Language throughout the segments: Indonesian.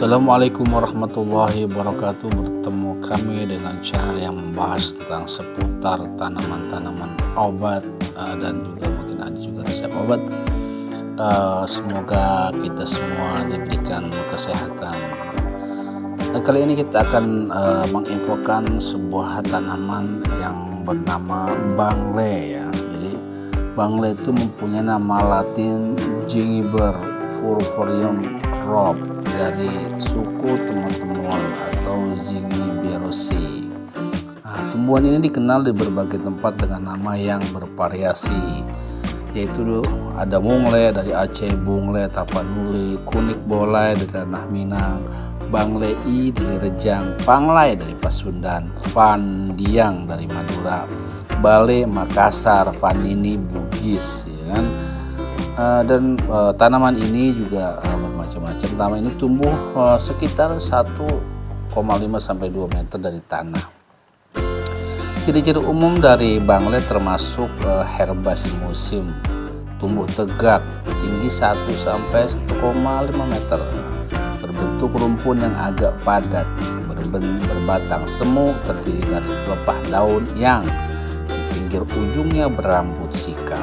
Assalamualaikum warahmatullahi wabarakatuh. Bertemu kami dengan channel yang membahas tentang seputar tanaman-tanaman obat dan juga mungkin ada juga resep obat. Semoga kita semua diberikan kesehatan. Kali ini kita akan menginfokan sebuah tanaman yang bernama bangle ya. Jadi bangle itu mempunyai nama Latin Gingiber furfurium Rob dari suku teman-teman atau Zingiberosei. Tumbuhan ini dikenal di berbagai tempat dengan nama yang bervariasi, yaitu ada bungle dari Aceh, bungle tapanuli, kunik bolai dari tanah Minang, bangle i dari Rejang, panglai dari Pasundan, vandiang dari Madura, bale Makassar, vanini Bugis, ya kan? Dan tanaman ini juga bermacam-macam. Tanaman ini tumbuh sekitar 1,5 sampai 2 meter dari tanah. Ciri-ciri umum dari bangle termasuk herbas musim, tumbuh tegak, tinggi 1 sampai 1,5 meter, berbentuk rumpun yang agak padat, berbatang semu, terdiri dari pelepah daun yang di pinggir ujungnya berambut sikap.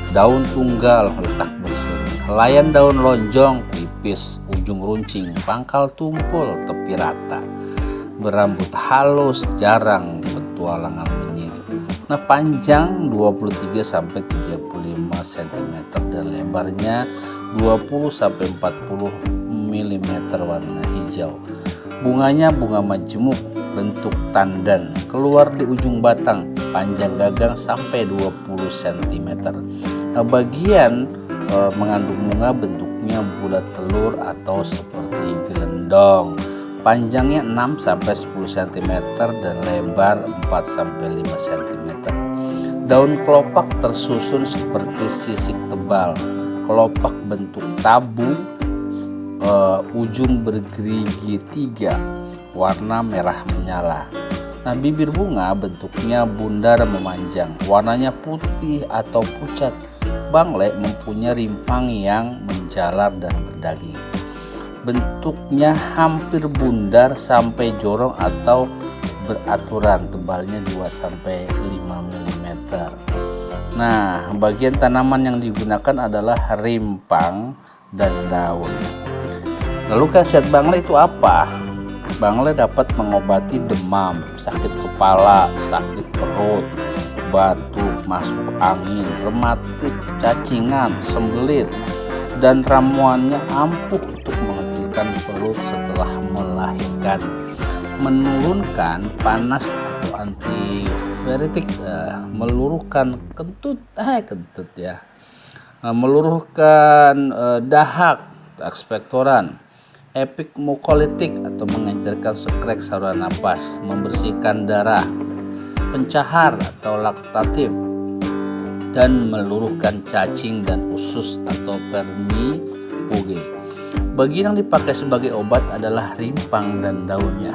Daun tunggal letak berseri, helaian daun lonjong tipis, ujung runcing, pangkal tumpul, tepi rata, berambut halus, jarang petualangan menyirip. Panjang 23 sampai 35 cm dan lebarnya 20 sampai 40 mm, warna hijau. Bunganya bunga majemuk, bentuk tandan, keluar di ujung batang, panjang gagang sampai 20 cm. Bagian mengandung bunga bentuknya bulat telur atau seperti gelendong. Panjangnya 6 sampai 10 cm dan lebar 4 sampai 5 cm. Daun kelopak tersusun seperti sisik tebal. Kelopak bentuk tabu, ujung bergerigi 3, warna merah menyala. Bibir bunga bentuknya bundar memanjang, warnanya putih atau pucat. Bangle mempunyai rimpang yang menjalar dan berdaging. Bentuknya hampir bundar sampai jorong atau beraturan, tebalnya 2 sampai 5 mm. Bagian tanaman yang digunakan adalah rimpang dan daun. Lalu khasiat bangle itu apa? Bangle dapat mengobati demam, sakit kepala, sakit perut, batuk, masuk angin, rematik, cacingan, sembelit, dan ramuannya ampuh untuk mengecilkan perut setelah melahirkan, menurunkan panas atau antiviretik, meluruhkan meluruhkan dahak, ekspektoran, epikmukolitik atau mengencerkan sekrek saluran napas, membersihkan darah, pencahar atau laktatif, dan meluruhkan cacing dan usus atau vermifuge. Bagian yang dipakai sebagai obat adalah rimpang dan daunnya.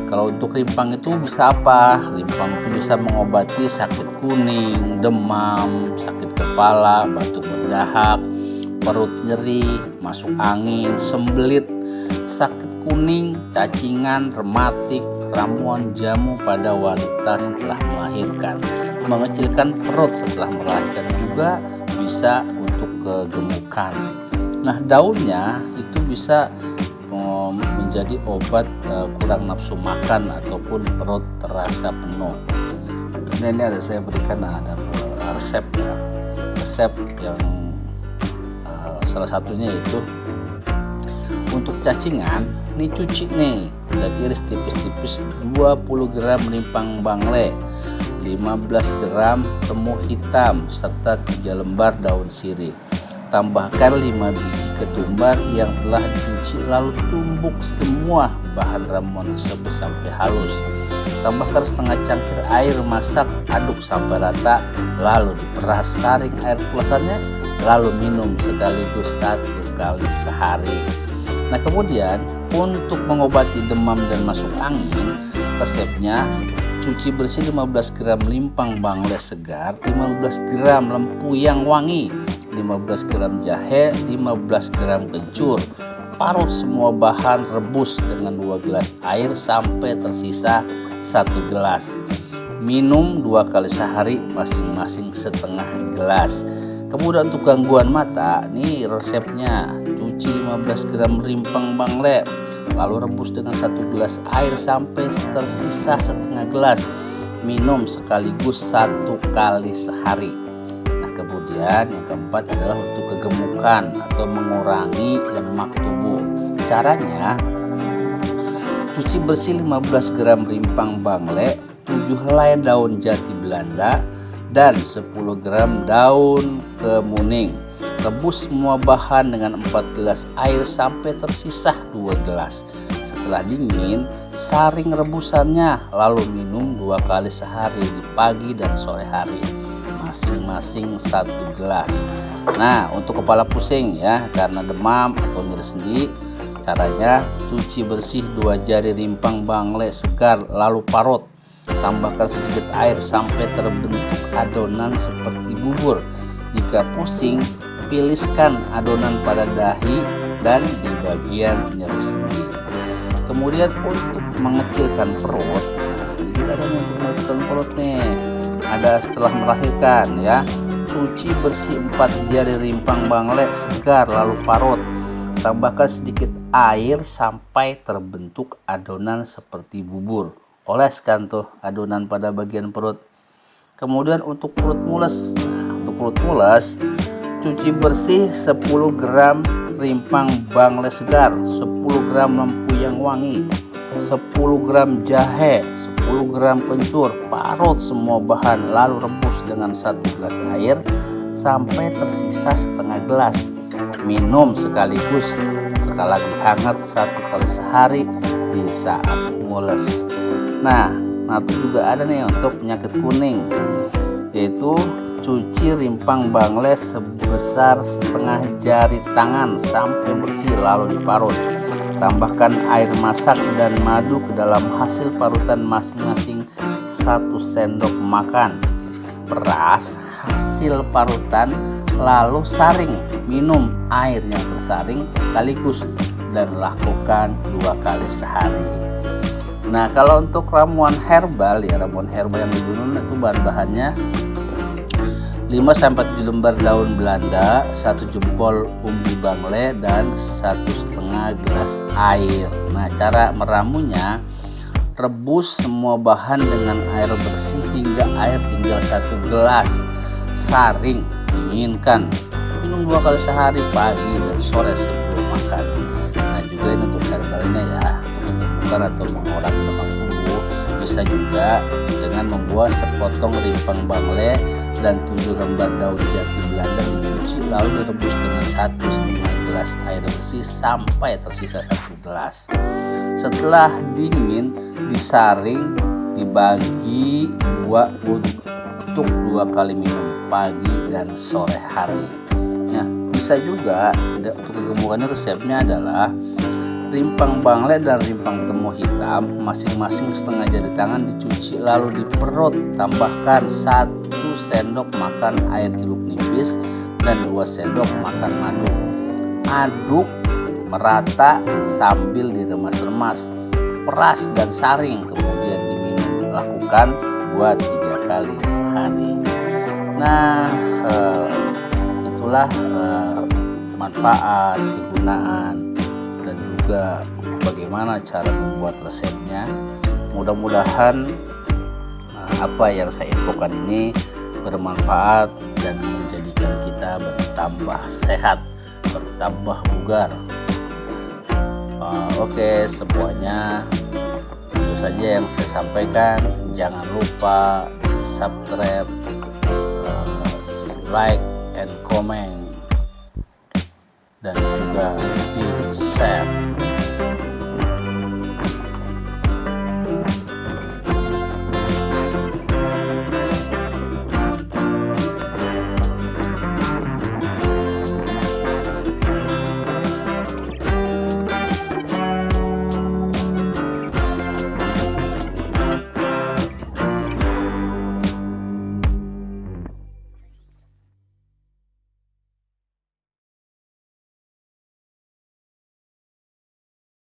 Kalau untuk rimpang itu bisa apa? Rimpang itu bisa mengobati sakit kuning, demam, sakit kepala, batuk berdahak, perut nyeri, masuk angin, sembelit, sakit kuning, cacingan, rematik, ramuan jamu pada wanita setelah melahirkan, mengecilkan perut setelah melahirkan, juga bisa untuk kegemukan. Daunnya itu bisa menjadi obat kurang nafsu makan ataupun perut terasa penuh. Ini saya berikan ada resep yang salah satunya itu untuk cacingan. Ini cuci nih dan iris tipis-tipis 20 gram rimpang bangle, 15 gram temu hitam serta 3 lembar daun sirih. Tambahkan 5 biji ketumbar yang telah dicuci, lalu tumbuk semua bahan ramuan tersebut sampai halus. Tambahkan setengah cangkir air masak, aduk sampai rata, lalu diperas, saring air pulasannya, lalu minum sekaligus 1 kali sehari. Kemudian untuk mengobati demam dan masuk angin, resepnya cuci bersih 15 gram limpang bangle segar, 15 gram lempuyang wangi, 15 gram jahe, 15 gram kencur, parut semua bahan, rebus dengan 2 gelas air sampai tersisa 1 gelas. Minum 2 kali sehari, masing-masing setengah gelas. Kemudian untuk gangguan mata, nih resepnya: cuci 15 gram rimpang bangle, lalu rebus dengan 1 gelas air sampai tersisa setengah gelas. Minum sekaligus 1 kali sehari. Kemudian yang keempat adalah untuk kegemukan atau mengurangi lemak tubuh. Caranya: cuci bersih 15 gram rimpang bangle, 7 helai daun jati Belanda, dan 10 gram daun kemuning. Rebus semua bahan dengan 4 gelas air sampai tersisa 2 gelas. Setelah dingin, saring rebusannya, lalu minum 2 kali sehari di pagi dan sore hari, masing-masing 1 gelas. Nah, untuk kepala pusing ya, karena demam atau nyeri sendi, caranya: cuci bersih 2 jari rimpang bangle segar, lalu parut. Tambahkan sedikit air sampai terbentuk adonan seperti bubur. Jika pusing, piliskan adonan pada dahi dan di bagian nyeri sendi. Kemudian untuk mengecilkan perut, jadi ada untuk mengecilkan perut nih. Ada setelah melahirkan ya, cuci bersih 4 jari rimpang bangle segar, lalu parut. Tambahkan sedikit air sampai terbentuk adonan seperti bubur. Oleskan tuh adonan pada bagian perut. Kemudian untuk perut mules, cuci bersih 10 gram rimpang bangle segar, 10 gram lempuyang wangi, 10 gram jahe, 10 gram kencur. Parut semua bahan, lalu rebus dengan 1 gelas air sampai tersisa setengah gelas. Minum sekaligus sekali lagi hangat 1 kali sehari di saat mules. Nah, itu juga ada nih untuk penyakit kuning, yaitu cuci rimpang bangle sebesar setengah jari tangan sampai bersih, lalu diparut. Tambahkan air masak dan madu ke dalam hasil parutan masing-masing 1 sendok makan. Peras hasil parutan, lalu saring. Minum air yang tersaring sekaligus dan lakukan 2 kali sehari. Nah, kalau untuk ramuan herbal ya, ramuan herbal yang digunung itu bahan-bahannya 5-7 lembar daun Belanda, 1 jempol umbi bangle, dan 1,5 gelas air. Nah, cara meramunya: rebus semua bahan dengan air bersih hingga air tinggal 1 gelas. Saring, dinginkan. Minum 2 kali sehari, pagi dan sore sebelum makan. Nah, juga ini untuk herbalnya ya, bukan atau mengurangi lemak tubuh. Bisa juga dengan membuat sepotong rimpang bangle dan 7 lembar daun jati Belanda dicuci, lalu direbus dengan 1,5 gelas air bersih sampai tersisa 1 gelas. Setelah dingin, disaring, dibagi 2 untuk 2 kali minum, pagi dan sore hari. Nah, bisa juga untuk kegemukannya, resepnya adalah rimpang bangle dan rimpang temu hitam masing-masing setengah jari tangan dicuci, lalu diperut. Tambahkan 1 sendok makan air jeruk nipis dan 2 sendok makan madu. Aduk merata sambil diremas-remas. Peras dan saring, kemudian diminum. Lakukan 2-3 kali sehari. Nah, itulah manfaat, kegunaan, dan juga bagaimana cara membuat resepnya. Mudah-mudahan apa yang saya infokan ini bermanfaat dan menjadikan kita bertambah sehat, bertambah bugar. Oke, semuanya itu saja yang saya sampaikan. Jangan lupa subscribe, like, and comment, dan juga di share.